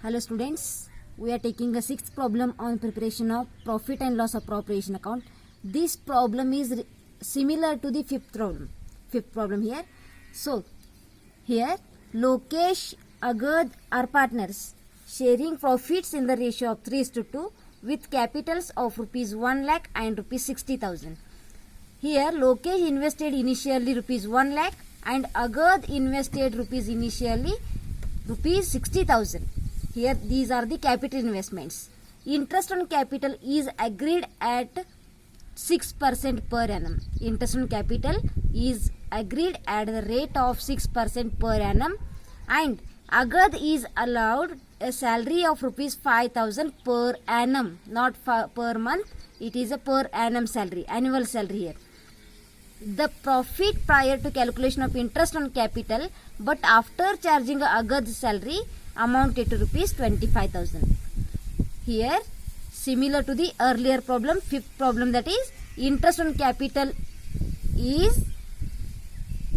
Hello students, we are taking a sixth problem on preparation of profit and loss appropriation account. This problem is similar to the fifth problem here. So here Lokesh, Agad are partners sharing profits in the ratio of 3:2 with capitals of rupees 1 lakh and rupees 60,000. Here Lokesh invested initially rupees 1 lakh and Agad invested initially rupees 60,000. Here these are the capital investments. Interest on capital is agreed at 6% per annum. Interest on capital is agreed at the rate of 6% per annum, and Agad is allowed a salary of rupees 5,000 per annum, not per month. It is a per annum salary, annual salary here. The profit prior to calculation of interest on capital, but after charging Agad's salary, amounted to rupees 25,000. Here, similar to the earlier problem, fifth problem, that is interest on capital is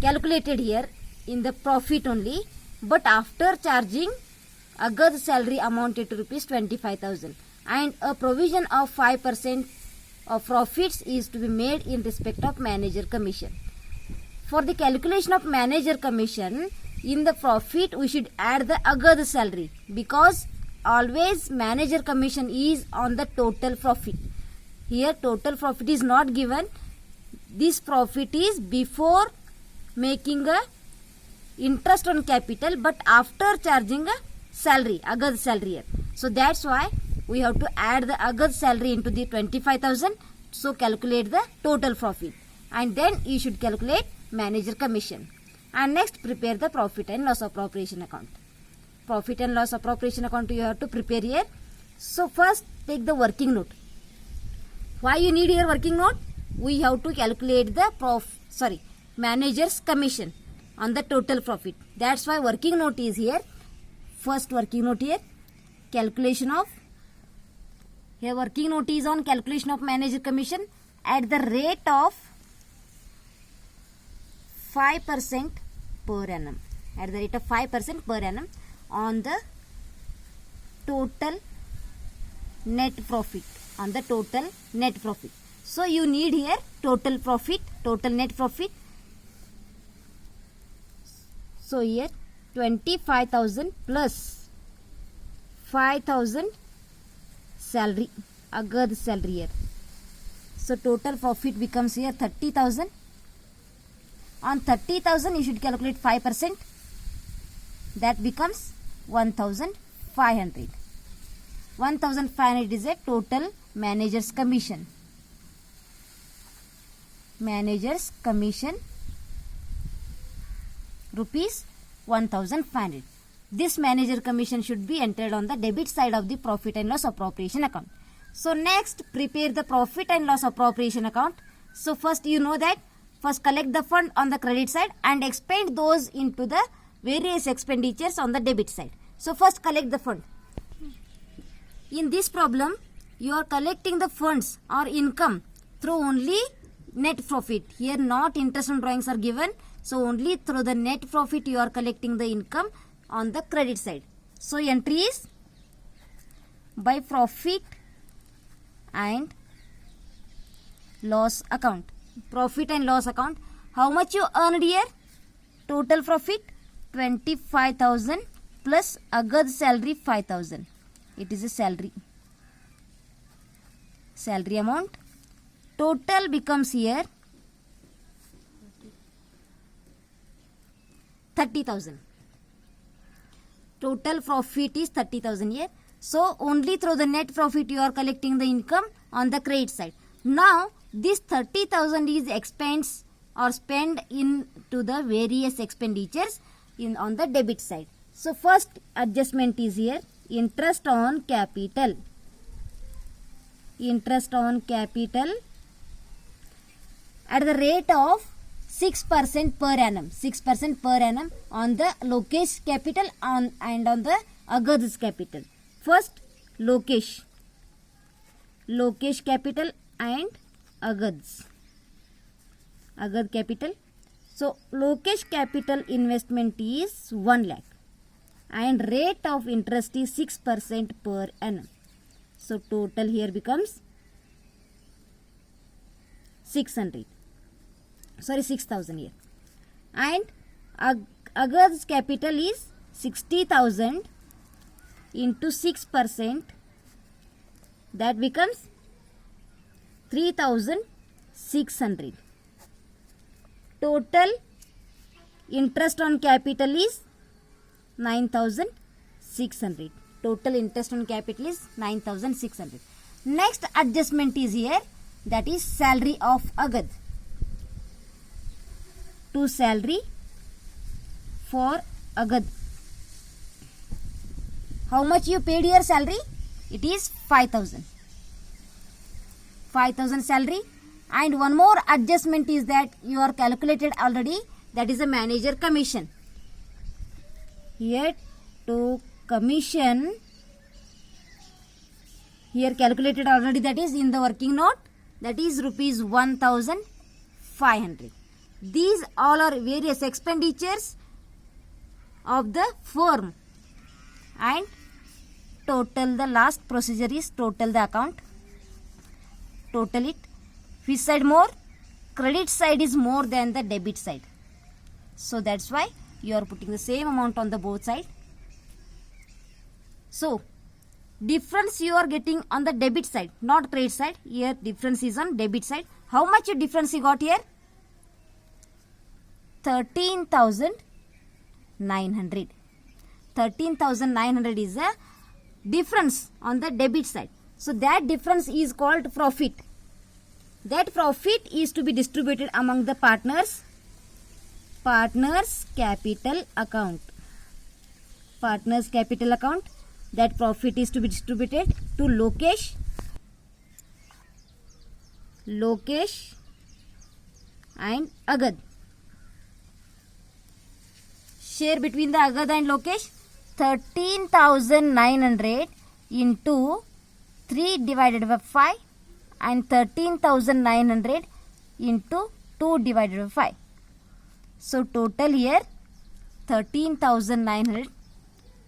calculated here in the profit only, but after charging Agad's salary amounted to rupees 25,000, and a provision of 5% of profits is to be made in respect of manager commission. For the calculation of manager commission, in the profit we should add the Agad salary, because always manager commission is on the total profit. Here total profit is not given. This profit is before making a interest on capital, but after charging a salary, Agad salary here. So that's why we have to add the Agad salary into the 25,000. So calculate the total profit, and then you should calculate manager commission. And next, prepare the profit and loss appropriation account. Profit and loss appropriation account you have to prepare here. So first take the working note. Why you need here working note? We have to calculate the manager's commission on the total profit. That's why working note is here. First working note here, calculation of, here working note is on calculation of manager commission at the rate of 5% per annum, at the rate of 5% per annum on the total net profit, on the total net profit. So you need here total profit, total net profit. So here 25,000 plus 5,000 salary, Agad salary here. So total profit becomes here 30,000. On 30,000 you should calculate 5%. That becomes 1,500. 1,500 is a total manager's commission. Manager's commission rupees 1,500. This manager commission should be entered on the debit side of the profit and loss appropriation account. So next, prepare the profit and loss appropriation account. So first you know that first collect the fund on the credit side and expend those into the various expenditures on the debit side. So first collect the fund. In this problem, you are collecting the funds or income through only net profit. Here not interest on drawings are given. So only through the net profit you are collecting the income on the credit side. So entry is by profit and loss account. Profit and loss account. How much you earned here? Total profit 25,000 plus Agad salary 5,000. It is a salary. Salary amount. Total becomes here 30,000. Total profit is 30,000 here. So only through the net profit you are collecting the income on the credit side. Now this 30,000 is expense or spent into the various expenditures on the debit side. So first adjustment is here, interest on capital. Interest on capital at the rate of 6% per annum. 6% per annum on the Lokesh capital and on the Agad's capital. First Lokesh capital and Agad capital. So Lokesh capital investment is 1 lakh. and rate of interest is 6% per annum. So total here becomes 6,000 here. And Agad's capital is 60,000 into 6%, that becomes 3,600. Total interest on capital is 9,600. Total interest on capital is 9,600. Next adjustment is here, that is salary of Agad. To salary for Agad. How much you paid here salary? It is 5,000. 5,000 salary. And one more adjustment is that you are calculated already, that is a manager commission. Here to commission, here calculated already, that is in the working note, that is rupees 1,500. These all are various expenditures of the firm, and total, the last procedure is total the account. Total it. Which side more? Credit side is more than the debit side. So that's why you are putting the same amount on the both side. So difference you are getting on the debit side, not credit side. Here difference is on debit side. How much difference you got here? 13,900. 13,900 is a difference on the debit side. So that difference is called profit. That profit is to be distributed among the partners. Partners capital account. Partners capital account. That profit is to be distributed to Lokesh. Lokesh and Agad. Share between the Agad and Lokesh. 13,900 into 3 divided by 5 and 13,900 into 2 divided by 5. So total here 13,900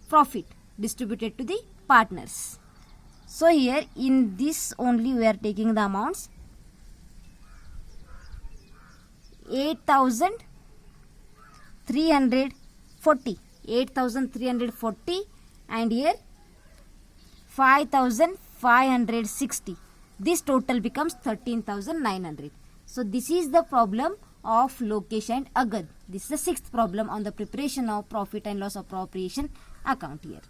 profit distributed to the partners. So here in this only we are taking the amounts. 8,340. 8,340 and here 5,560. This total becomes 13,900. So this is the problem of Lokesh and Agad. This is the sixth problem on the preparation of profit and loss appropriation account here.